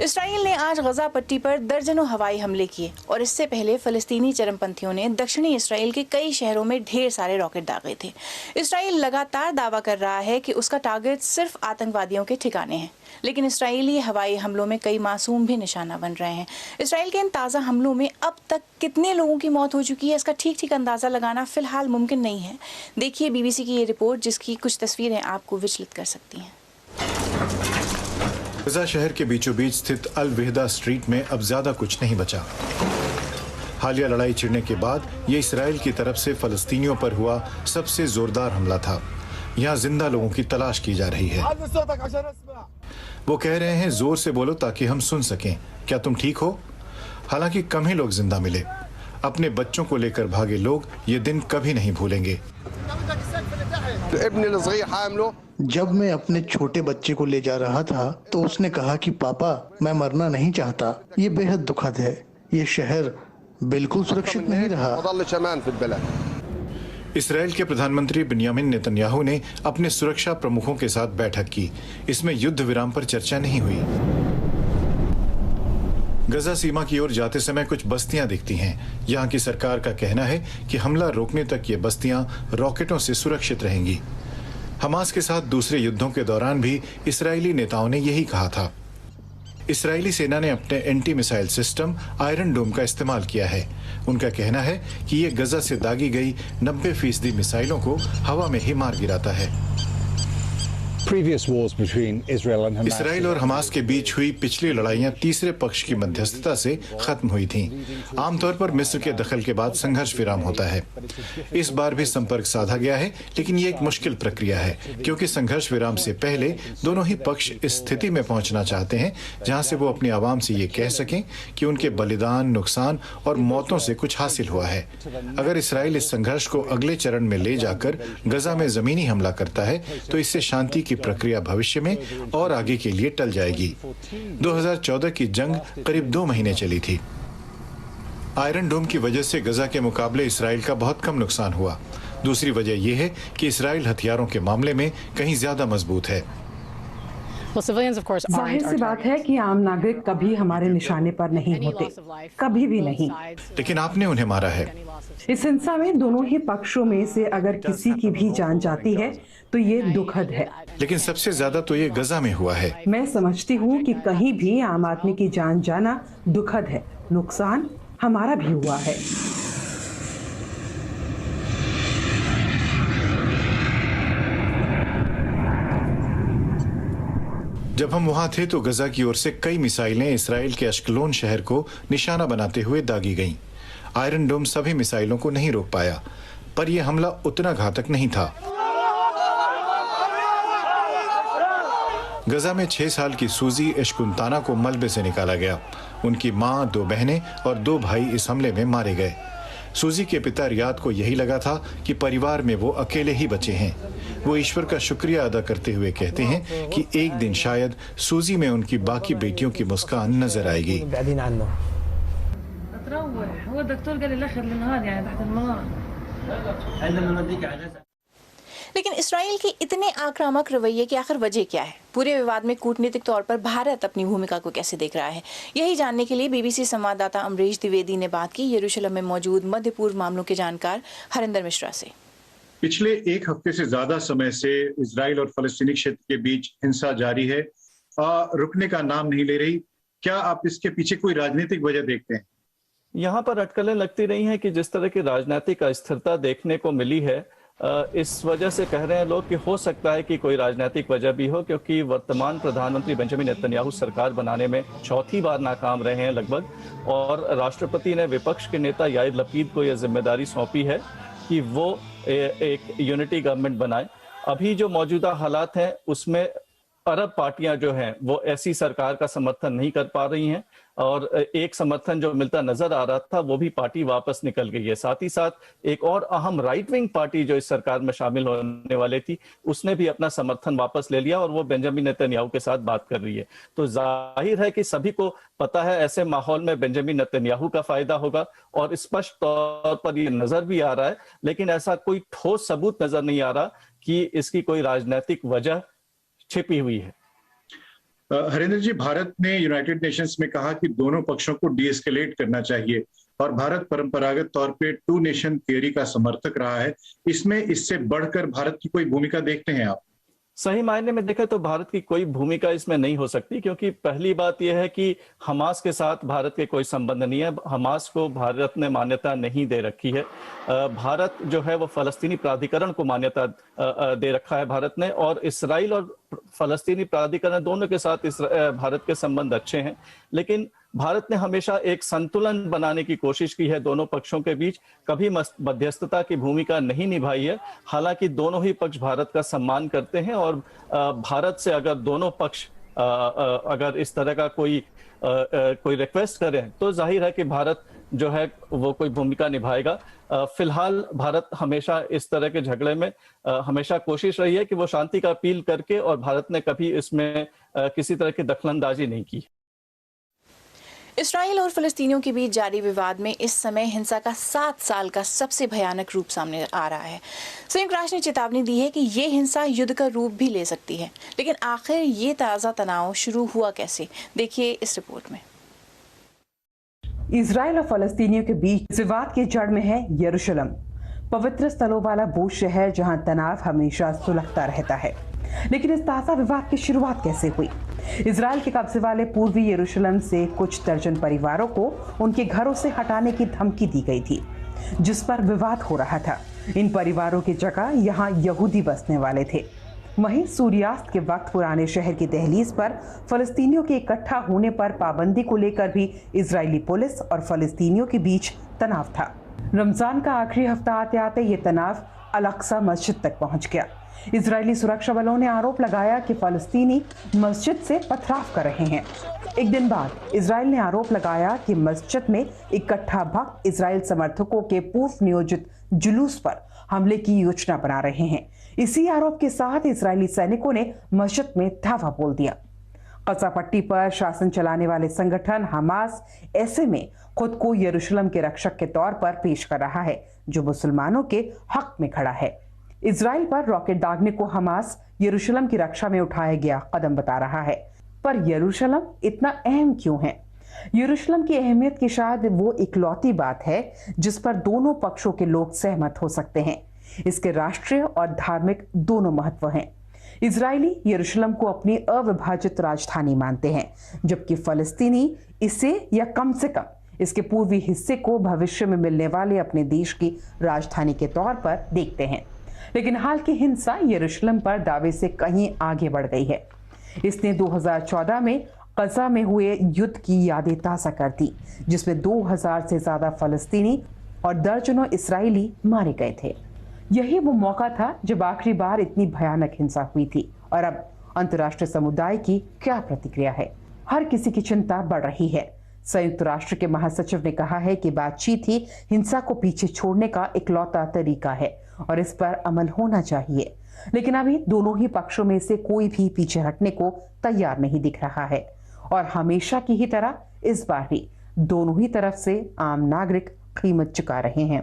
Israel ने आज गजा पट्टी पर दर्जनों हवाई हमले किए और इससे पहले फलस्तीनी चरमपंथियों ने दक्षिणी इसराइल के कई शहरों में ढेर सारे रॉकेट दागे थे। इसराइल लगातार दावा कर रहा है कि उसका टारगेट सिर्फ आतंकवादियों के ठिकाने हैं, लेकिन इसराइली हवाई हमलों में कई मासूम भी निशाना बन रहे हैं। इसराइल के इन ताज़ा हमलों में अब तक कितने लोगों की मौत हो चुकी है, इसका ठीक अंदाज़ा लगाना फिलहाल मुमकिन नहीं है। देखिए BBC की ये रिपोर्ट, जिसकी कुछ तस्वीरें आपको विचलित कर सकती हैं। गजा शहर के बीचों बीच स्थित अल वेहदा स्ट्रीट में अब ज्यादा कुछ नहीं बचा। हालिया लड़ाई छिड़ने के बाद ये इसराइल की तरफ से फलस्तीनियों पर हुआ सबसे जोरदार हमला था। यहाँ जिंदा लोगों की तलाश की जा रही है। वो कह रहे हैं, जोर से बोलो ताकि हम सुन सकें, क्या तुम ठीक हो? हालांकि कम ही लोग जिंदा मिले। अपने बच्चों को लेकर भागे लोग ये दिन कभी नहीं भूलेंगे। जब मैं अपने छोटे बच्चे को ले जा रहा था तो उसने कहा कि पापा, मैं मरना नहीं चाहता। ये बेहद दुखद है। ये शहर बिल्कुल सुरक्षित नहीं रहा। इसराइल के प्रधानमंत्री बिन्यामिन नेतन्याहू ने अपने सुरक्षा प्रमुखों के साथ बैठक की। इसमें युद्ध विराम पर चर्चा नहीं हुई। गजा सीमा की ओर जाते समय कुछ बस्तियां दिखती हैं। यहाँ की सरकार का कहना है कि हमला रोकने तक ये बस्तियां रॉकेटों से सुरक्षित रहेंगी। हमास के साथ दूसरे युद्धों के दौरान भी इसराइली नेताओं ने यही कहा था। इसराइली सेना ने अपने एंटी मिसाइल सिस्टम आयरन डोम का इस्तेमाल किया है। उनका कहना है कि ये गजा से दागी गई 90% मिसाइलों को हवा में ही मार गिराता है। इसराइल और हमास के बीच हुई पिछली लड़ाइयां तीसरे पक्ष की मध्यस्थता से खत्म हुई थीं। आमतौर पर मिस्र के दखल के बाद संघर्ष विराम होता है। इस बार भी संपर्क साधा गया है, लेकिन ये एक मुश्किल प्रक्रिया है क्योंकि संघर्ष विराम से पहले दोनों ही पक्ष इस स्थिति में पहुंचना चाहते हैं जहां से वो अपनी आवाम से ये कह सकें कि उनके बलिदान, नुकसान और मौतों से कुछ हासिल हुआ है। अगर इसराइल इस संघर्ष को अगले चरण में ले जाकर गजा में जमीनी हमला करता है तो इससे शांति की प्रक्रिया भविष्य में और आगे के लिए टल जाएगी। 2014 की जंग करीब 2 महीने चली थी। आयरन डोम की वजह से गजा के मुकाबले इसराइल का बहुत कम नुकसान हुआ। दूसरी वजह यह है कि इसराइल हथियारों के मामले में कहीं ज्यादा मजबूत है। जाहिर सी बात है कि आम नागरिक कभी हमारे निशाने पर नहीं होते, कभी भी नहीं। लेकिन आपने उन्हें मारा है। इस हिंसा में दोनों ही पक्षों में से अगर किसी की भी जान जाती है तो ये दुखद है। लेकिन सबसे ज्यादा तो ये गजा में हुआ है। मैं समझती हूँ कि कहीं भी आम आदमी की जान जाना दुखद है। नुकसान हमारा भी हुआ है। जब हम वहां थे तो गजा की ओर से कई मिसाइलें इसराइल के अश्कलोन शहर को निशाना बनाते हुए दागी गईं। आयरन डोम सभी मिसाइलों को नहीं रोक पाया, पर यह हमला उतना घातक नहीं था। गजा में 6 साल की सूजी एशकुंताना को मलबे से निकाला गया। उनकी मां, 2 बहनें और 2 भाई इस हमले में मारे गए। सूजी के पिता रियाद को यही लगा था कि परिवार में वो अकेले ही बचे हैं। वो ईश्वर का शुक्रिया अदा करते हुए कहते हैं कि एक दिन शायद सूजी में उनकी बाकी बेटियों की मुस्कान नजर आएगी। लेकिन इसराइल के इतने आक्रामक रवैये की आखिर वजह क्या है? पूरे विवाद में कूटनीतिक तौर पर भारत अपनी भूमिका को कैसे देख रहा है? यही जानने के लिए BBC संवाददाता अमरीश द्विवेदी ने बात की यरूशलेम में मौजूद मध्य पूर्व मामलों के जानकार हरिंदर मिश्रा से। पिछले 1 हफ्ते से ज्यादा समय से इसराइल और फलस्तीनी क्षेत्र के बीच हिंसा जारी है, रुकने का नाम नहीं ले रही। क्या आप इसके पीछे कोई राजनीतिक वजह देखते हैं? यहाँ पर अटकलें लगती रही हैं कि जिस तरह की राजनीतिक अस्थिरता देखने को मिली है, इस वजह से कह रहे हैं लोग कि हो सकता है कि कोई राजनीतिक वजह भी हो, क्योंकि वर्तमान प्रधानमंत्री बेंजामिन नेतन्याहू सरकार बनाने में 4थी बार नाकाम रहे हैं लगभग, और राष्ट्रपति ने विपक्ष के नेता याइर लपीद को यह जिम्मेदारी सौंपी है कि वो एक यूनिटी गवर्नमेंट बनाए। अभी जो मौजूदा हालात हैं उसमें अरब पार्टियां जो हैं वो ऐसी सरकार का समर्थन नहीं कर पा रही हैं, और एक समर्थन जो मिलता नजर आ रहा था वो भी पार्टी वापस निकल गई है। साथ ही साथ एक और अहम राइट विंग पार्टी जो इस सरकार में शामिल होने वाली थी उसने भी अपना समर्थन वापस ले लिया और वो बेंजामिन नेतन्याहू के साथ बात कर रही है। तो जाहिर है कि सभी को पता है ऐसे माहौल में बेंजामिन नेतन्याहू का फायदा होगा, और स्पष्ट तौर पर ये नजर भी आ रहा है, लेकिन ऐसा कोई ठोस सबूत नजर नहीं आ रहा कि इसकी कोई राजनीतिक वजह छिपी हुई है। हरेंद्र जी, भारत ने यूनाइटेड नेशंस में कहा कि दोनों पक्षों को डीएस्केलेट करना चाहिए और भारत परंपरागत तौर पे टू नेशन थियरी का समर्थक रहा है। इसमें इससे बढ़कर भारत की कोई भूमिका देखते हैं आप? सही मायने में देखें तो भारत की कोई भूमिका इसमें नहीं हो सकती, क्योंकि पहली बात यह है कि हमास के साथ भारत के कोई संबंध नहीं है। हमास को भारत ने मान्यता नहीं दे रखी है। भारत जो है वो फलस्तीनी प्राधिकरण को मान्यता दे रखा है भारत ने, और इसराइल और फलस्तीनी प्राधिकरण दोनों के साथ भारत के संबंध अच्छे हैं। लेकिन भारत ने हमेशा एक संतुलन बनाने की कोशिश की है दोनों पक्षों के बीच, कभी मध्यस्थता की भूमिका नहीं निभाई है। हालांकि दोनों ही पक्ष भारत का सम्मान करते हैं, और भारत से अगर दोनों पक्ष अगर इस तरह का कोई रिक्वेस्ट करें तो जाहिर है कि भारत जो है वो कोई भूमिका निभाएगा। फिलहाल भारत हमेशा इस तरह के झगड़े में हमेशा कोशिश रही है कि वो शांति का अपील करके, और भारत ने कभी इसमें किसी तरह की दखलंदाजी नहीं की। इसराइल और फिलिस्तीनियों के बीच जारी विवाद में इस समय हिंसा का 7 साल का सबसे भयानक रूप सामने आ रहा है। संयुक्त राष्ट्र ने चेतावनी दी है कि ये हिंसा युद्ध का रूप भी ले सकती है। लेकिन आखिर ये ताज़ा तनाव शुरू हुआ कैसे, देखिए इस रिपोर्ट में। इसराइल और फलस्तीनियों के बीच विवाद की जड़ में है यरूशलेम, पवित्र स्थलों वाला वो शहर जहां तनाव हमेशा सुलगता रहता है। लेकिन इस ताज़ा विवाद की शुरुआत कैसे हुई? इजराइल के कब्जे वाले पूर्वी यरूशलेम से कुछ दर्जन परिवारों को उनके घरों से हटाने की धमकी दी गई थी, जिस पर विवाद हो रहा था। इन परिवारों की जगह यहाँ यहूदी बसने वाले थे। वहीं सूर्यास्त के वक्त पुराने शहर की दहलीज पर फलस्तीनियों के इकट्ठा होने पर पाबंदी को लेकर भी इजरायली पुलिस और फलस्तीनियों के बीच तनाव था। रमजान का आखिरी हफ्ता आते आते ये तनाव अल-अक्सा मस्जिद तक पहुंच गया। इजरायली सुरक्षा बलों ने आरोप लगाया कि फलस्तीनी मस्जिद से पथराव कर रहे हैं। एक दिन बाद इजराइल ने आरोप लगाया कि मस्जिद में इकट्ठा भक्त इजराइल समर्थकों के पूर्व नियोजित जुलूस पर हमले की योजना बना रहे हैं। इसी आरोप के साथ इजरायली सैनिकों ने मस्जिद में धावा बोल दिया। गजा पट्टी पर शासन चलाने वाले संगठन हमास ऐसे में खुद को यरूशलेम के रक्षक के तौर पर पेश कर रहा है, जो मुसलमानों के हक में खड़ा है। इजराइल पर रॉकेट दागने को हमास यरूशलेम की रक्षा में उठाया गया कदम बता रहा है। पर यरूशलेम इतना अहम क्यों है? यरूशलेम की अहमियत की शायद वो इकलौती बात है जिस पर दोनों पक्षों के लोग सहमत हो सकते हैं। इसके राष्ट्रीय और धार्मिक दोनों महत्व हैं। इजरायली यरूशलेम को अपनी अविभाजित राजधानी मानते हैं, जबकि फलस्तीनी इसे या कम से कम इसके पूर्वी हिस्से को भविष्य में मिलने वाले अपने देश की राजधानी के तौर पर देखते हैं। लेकिन हाल की हिंसा यरूशलेम पर दावे से कहीं आगे बढ़ गई है। इसने 2014 में गजा में हुए युद्ध की यादें ताज़ा कर दी, जिसमें 2000 से ज्यादा फलस्तीनी और दर्जनों इसराइली मारे गए थे। यही वो मौका था जब आखिरी बार इतनी भयानक हिंसा हुई थी। और अब अंतर्राष्ट्रीय समुदाय की क्या प्रतिक्रिया है? हर किसी की चिंता बढ़ रही है। संयुक्त राष्ट्र के महासचिव ने कहा है कि बातचीत ही हिंसा को पीछे छोड़ने का इकलौता तरीका है और इस पर अमल होना चाहिए। लेकिन अभी दोनों ही पक्षों में से कोई भी पीछे हटने को तैयार नहीं दिख रहा है। और हमेशा की ही तरह इस बार भी दोनों ही तरफ से आम नागरिक कीमत चुका रहे हैं।